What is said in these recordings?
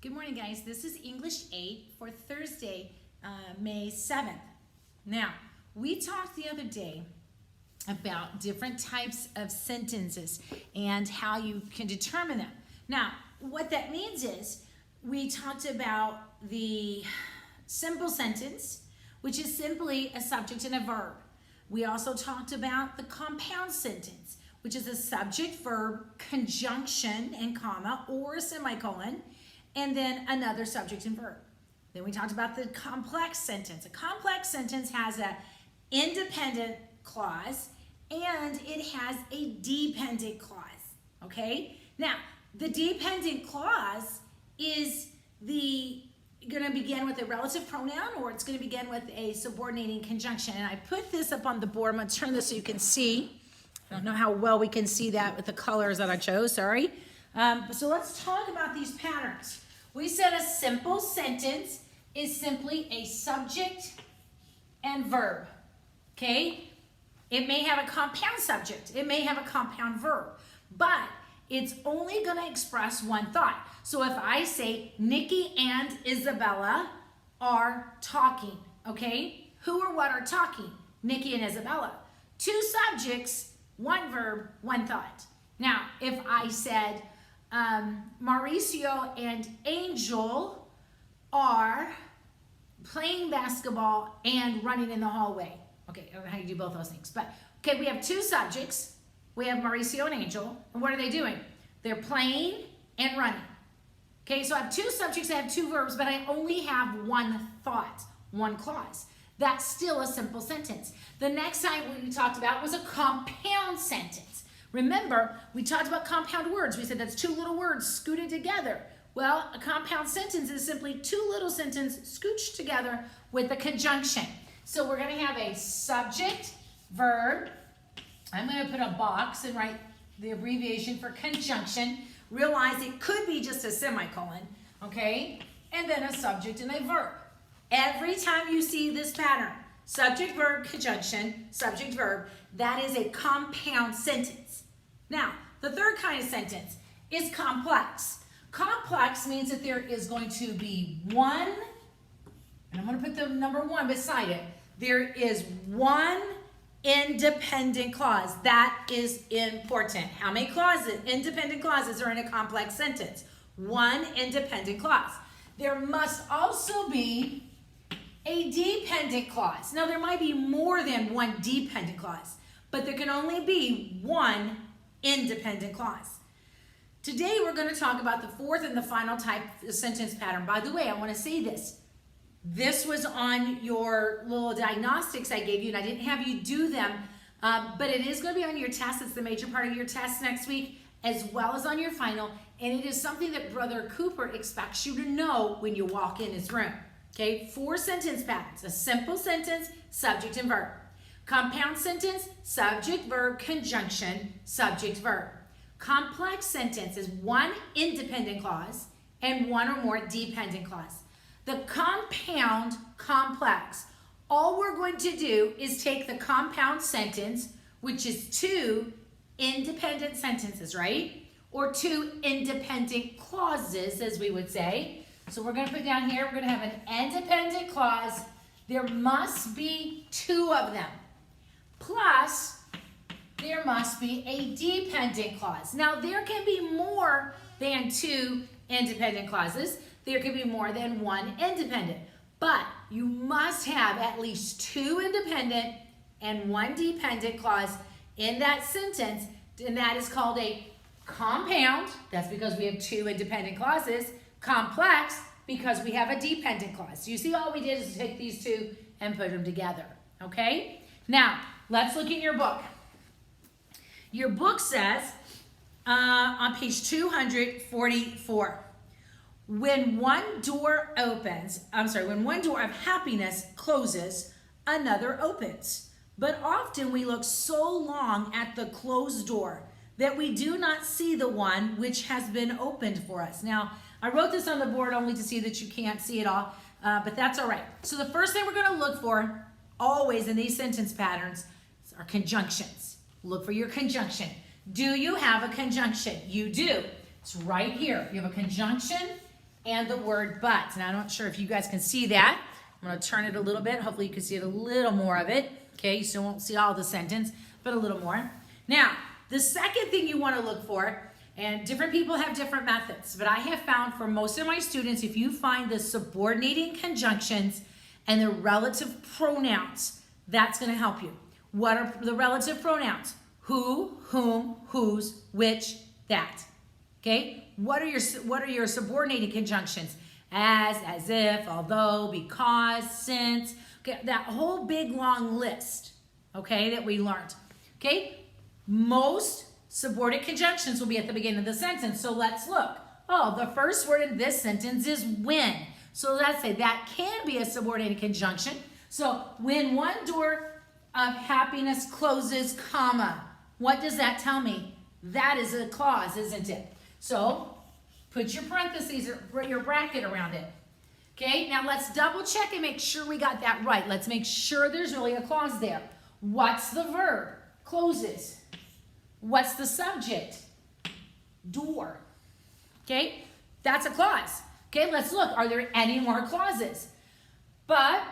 Good morning, guys. This is English 8 for Thursday, May 7th. Now, we talked the other day about different types of sentences and how you can determine them. Now, what that means is we talked about the simple sentence, which is simply a subject and a verb. We also talked about the compound sentence, which is a subject, verb, conjunction and comma or a semicolon, and then another subject and verb. Then we talked about the complex sentence. A complex sentence has an independent clause and it has a dependent clause, okay? Now, the dependent clause is going to begin with a relative pronoun, or it's going to begin with a subordinating conjunction. And I put this up on the board. I'm going to turn this so you can see. I don't know how well we can see that with the colors that I chose, sorry. So let's talk about these patterns. We said a simple sentence is simply a subject and verb, okay? It may have a compound subject. It may have a compound verb, but it's only going to express one thought. So if I say Nikki and Isabella are talking, okay? Who or what are talking? Nikki and Isabella. Two subjects, one verb, one thought. Now, if I said Mauricio and Angel are playing basketball and running in the hallway. Okay, I don't know how you do both those things, but okay, we have two subjects. We have Mauricio and Angel, and what are they doing? They're playing and running. Okay, so I have two subjects, I have two verbs, but I only have one thought, one clause. That's still a simple sentence. The next time we talked about was a compound sentence. Remember, we talked about compound words. We said that's two little words scooted together. Well, a compound sentence is simply two little sentences scooched together with a conjunction. So we're going to have a subject, verb. I'm going to put a box and write the abbreviation for conjunction. Realize it could be just a semicolon, okay? And then a subject and a verb. Every time you see this pattern, subject, verb, conjunction, subject, verb, that is a compound sentence. Now, the third kind of sentence is complex. Complex means that there is going to be one, and I'm going to put the number one beside it. There is one independent clause. That is important. How many clauses, independent clauses are in a complex sentence? One independent clause. There must also be a dependent clause. Now, there might be more than one dependent clause, but there can only be one independent clause. Today, we're going to talk about the fourth and the final type of sentence pattern. By the way, I want to say this. This was on your little diagnostics I gave you, and I didn't have you do them, but it is going to be on your test. It's the major part of your test next week, as well as on your final, and it is something that Brother Cooper expects you to know when you walk in his room. Okay, 4 sentence patterns. A simple sentence, subject and verb. Compound sentence, subject, verb, conjunction, subject, verb. Complex sentence is one independent clause and one or more dependent clause. The compound complex, all we're going to do is take the compound sentence, which is two independent sentences, right? Or two independent clauses, as we would say. So we're going to put down here, we're going to have an independent clause. There must be two of them. Plus, there must be a dependent clause. Now, there can be more than two independent clauses. There can be more than one independent. But you must have at least two independent and one dependent clause in that sentence, and that is called a compound. That's because we have two independent clauses. Complex, because we have a dependent clause. You see, all we did is take these two and put them together, okay? Now, let's look at your book. Your book says on page 244, when one door of happiness closes, another opens. But often we look so long at the closed door that we do not see the one which has been opened for us. Now, I wrote this on the board only to see that you can't see it all, but that's all right. So the first thing we're going to look for always in these sentence patterns are conjunctions. Look for your conjunction. Do you have a conjunction? You do. It's right here. You have a conjunction and the word but. Now, I'm not sure if you guys can see that. I'm going to turn it a little bit. Hopefully you can see it a little more of it. Okay, you still won't see all the sentence, but a little more. Now, the second thing you want to look for, and different people have different methods, but I have found for most of my students, if you find the subordinating conjunctions and the relative pronouns, that's going to help you. What are the relative pronouns? Who, whom, whose, which, that. Okay? What are your subordinating conjunctions? As if, although, because, since. Okay, that whole big long list, okay, that we learned. Okay? Most subordinate conjunctions will be at the beginning of the sentence. So let's look. Oh, the first word in this sentence is when. So let's say that can be a subordinated conjunction. So when one door of happiness closes, comma, what does that tell me? That is a clause, isn't it? So put your parentheses or your bracket around it. Okay, now let's double check and make sure we got that right. Let's make sure there's really a clause there. What's the verb? Closes. What's the subject? Door. Okay, that's a clause. Okay, let's look. Are there any more clauses? But,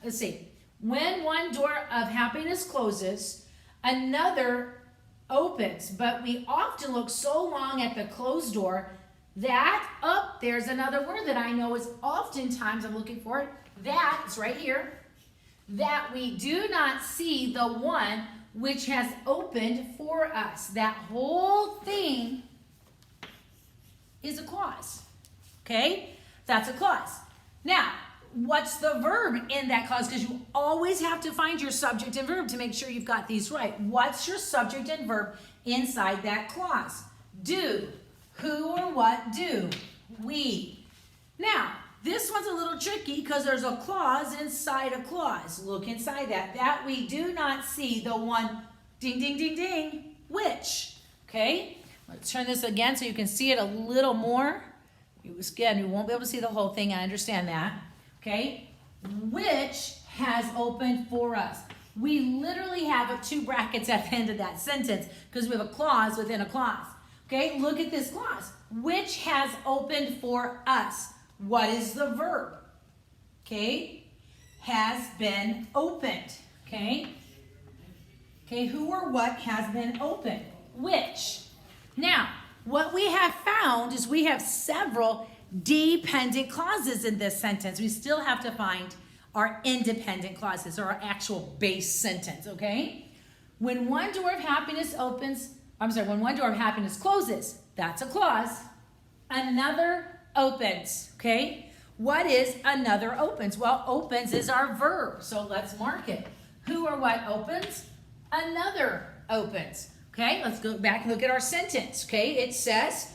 let's see. When one door of happiness closes, another opens. But we often look so long at the closed door that, there's another word that I know is oftentimes, I'm looking for it, that, it's right here, that we do not see the one which has opened for us. That whole thing is a clause. Okay? That's a clause. Now, what's the verb in that clause? Because you always have to find your subject and verb to make sure you've got these right. What's your subject and verb inside that clause? Do. Who or what do? We. Now, this one's a little tricky because there's a clause inside a clause. Look inside that. That we do not see the one, ding, ding, ding, ding, which. Okay? Let's turn this again so you can see it a little more. Again, you won't be able to see the whole thing. I understand that. Okay? Which has opened for us. We literally have two brackets at the end of that sentence because we have a clause within a clause. Okay, look at this clause. Which has opened for us. What is the verb? Okay, has been opened. Okay, who or what has been opened? Which. Now, what we have found is we have several dependent clauses in this sentence. We still have to find our independent clauses or our actual base sentence, okay? When one door of happiness when one door of happiness closes, that's a clause. Another opens, okay? What is another opens? Well, opens is our verb, so let's mark it. Who or what opens? Another opens, okay? Let's go back and look at our sentence, okay? It says,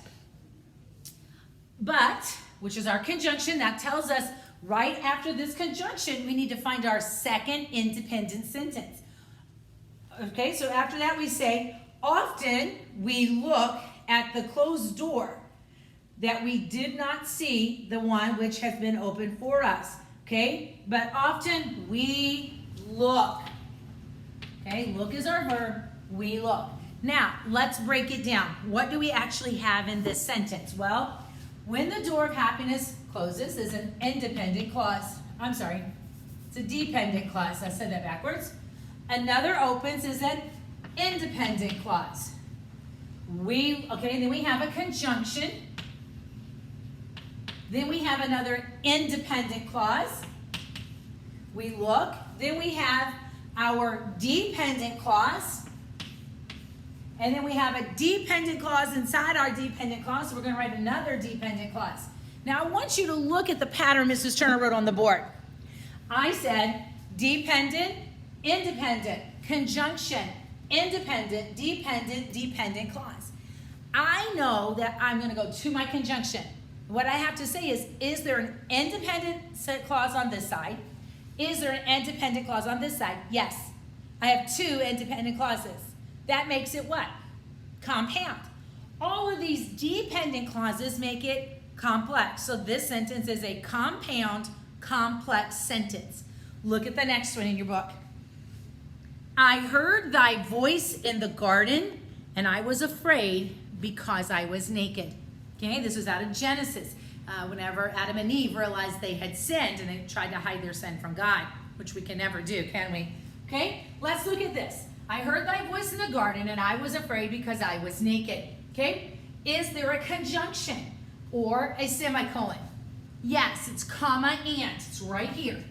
but, which is our conjunction, that tells us right after this conjunction, we need to find our second independent sentence. Okay, so after that we say, often we look at the closed door that we did not see the one which has been opened for us. Okay, but often we look. Okay, look is our verb, we look. Now, let's break it down. What do we actually have in this sentence? Well, when the door of happiness closes is an independent clause. It's a dependent clause. I said that backwards. Another opens is an independent clause. Then we have a conjunction. Then we have another independent clause. We look. Then we have our dependent clause. And then we have a dependent clause inside our dependent clause. So we're going to write another dependent clause. Now I want you to look at the pattern Mrs. Turner wrote on the board. I said dependent, independent, conjunction, independent, dependent, dependent clause. I know that I'm going to go to my conjunction. What I have to say is there an independent clause on this side? Is there an independent clause on this side? Yes. I have two independent clauses. That makes it what? Compound. All of these dependent clauses make it complex. So this sentence is a compound, complex sentence. Look at the next one in your book. I heard thy voice in the garden, and I was afraid because I was naked. Okay, this was out of Genesis. Whenever Adam and Eve realized they had sinned and they tried to hide their sin from God, which we can never do, can we? Okay, let's look at this. I heard thy voice in the garden, and I was afraid because I was naked. Okay, is there a conjunction or a semicolon? Yes, it's comma and. It's right here.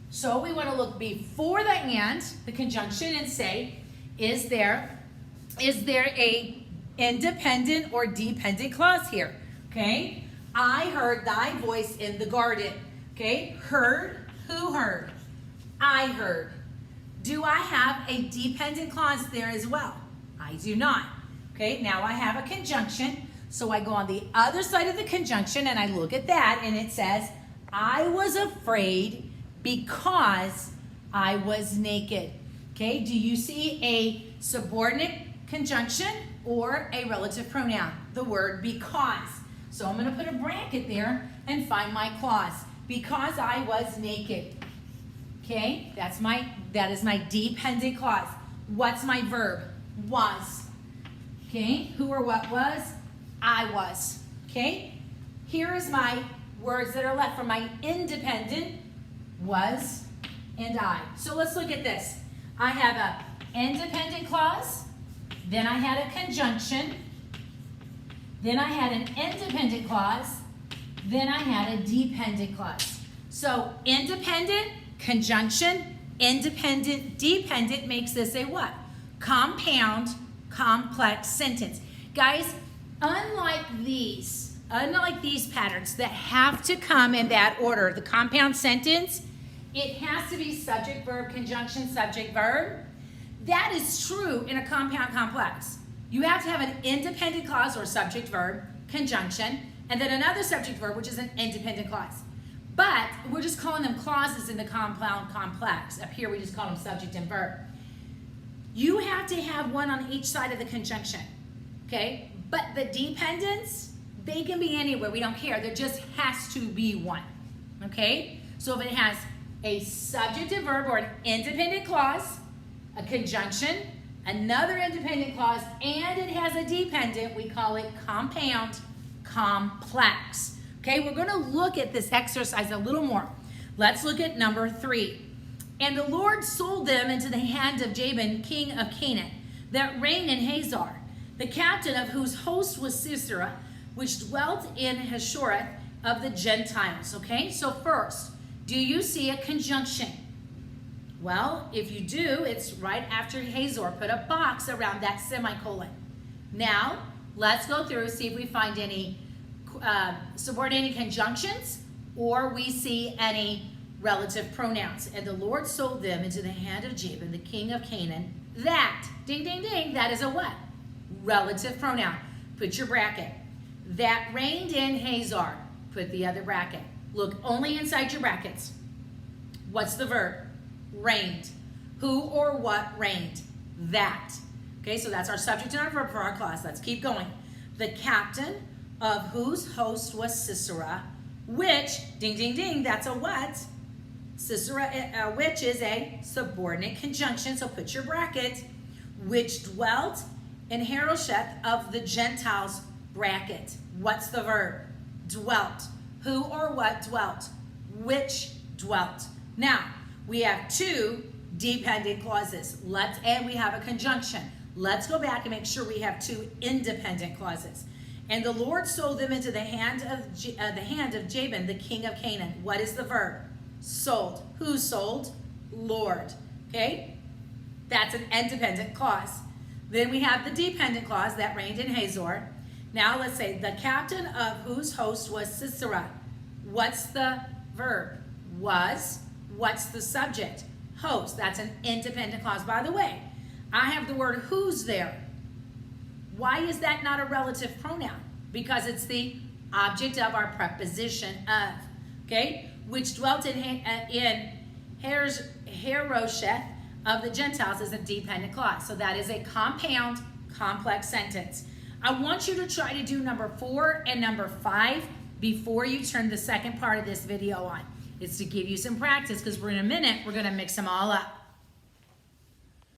So we want to look before the and, the conjunction, and say, is there a independent or dependent clause here? Okay, I heard thy voice in the garden. Okay, heard, who heard? I heard. Do I have a dependent clause there as well? I do not. Okay, now I have a conjunction. So I go on the other side of the conjunction and I look at that and it says, I was afraid because I was naked. Okay, do you see a subordinate conjunction or a relative pronoun? The word because. So I'm going to put a bracket there and find my clause. Because I was naked. Okay, that is my dependent clause. What's my verb? Was. Okay, who or what was? I was. Okay, here is my words that are left from my independent, was, and I. So let's look at this. I have an independent clause, then I had a conjunction, then I had an independent clause, then I had a dependent clause. So independent, conjunction, independent, dependent makes this a what? Compound, complex sentence. Guys, unlike these patterns that have to come in that order, the compound sentence, it has to be subject, verb, conjunction, subject, verb. That is true in a compound complex. You have to have an independent clause or subject, verb, conjunction, and then another subject, verb, which is an independent clause. But we're just calling them clauses in the compound complex. Up here we just call them subject and verb. You have to have one on each side of the conjunction, okay? But the dependents, they can be anywhere. We don't care. There just has to be one, okay? So if it has a subjective verb or an independent clause, a conjunction, another independent clause, and it has a dependent, we call it compound complex. Okay, we're going to look at this exercise a little more. Let's look at number 3. And the Lord sold them into the hand of Jabin, king of Canaan, that reigned in Hazor, the captain of whose host was Sisera, which dwelt in Heshoreth of the Gentiles. Okay, so first, do you see a conjunction? Well, if you do, it's right after Hazor. Put a box around that semicolon. Now, let's go through, see if we find any subordinating conjunctions or we see any relative pronouns. And the Lord sold them into the hand of Jabin, the king of Canaan. That, ding, ding, ding, that is a what? Relative pronoun. Put your bracket. That reigned in Hazor. Put the other bracket. Look only inside your brackets. What's the verb? Reigned. Who or what reigned? That. Okay, so that's our subject and our verb for our clause. Let's keep going. The captain of whose host was Sisera, which, ding, ding, ding, that's a what? Sisera, which is a subordinate conjunction, so put your bracket, which dwelt in Harosheth of the Gentiles, bracket. What's the verb? Dwelt. Who or what dwelt? Which dwelt. Now, we have 2 dependent clauses. And we have a conjunction. Let's go back and make sure we have 2 independent clauses. And the Lord sold them into the hand of Jabin, the king of Canaan. What is the verb? Sold. Who sold? Lord. Okay? That's an independent clause. Then we have the dependent clause that reigned in Hazor. Now let's say the captain of whose host was Sisera. What's the verb? Was. What's the subject? Host. That's an independent clause. By the way, I have the word whose there. Why is that not a relative pronoun? Because it's the object of our preposition of. Okay? Which dwelt in Harosheth of the Gentiles is a dependent clause. So that is a compound, complex sentence. I want you to try to do number 4 and number 5 before you turn the second part of this video on. It's to give you some practice because in a minute, we're going to mix them all up.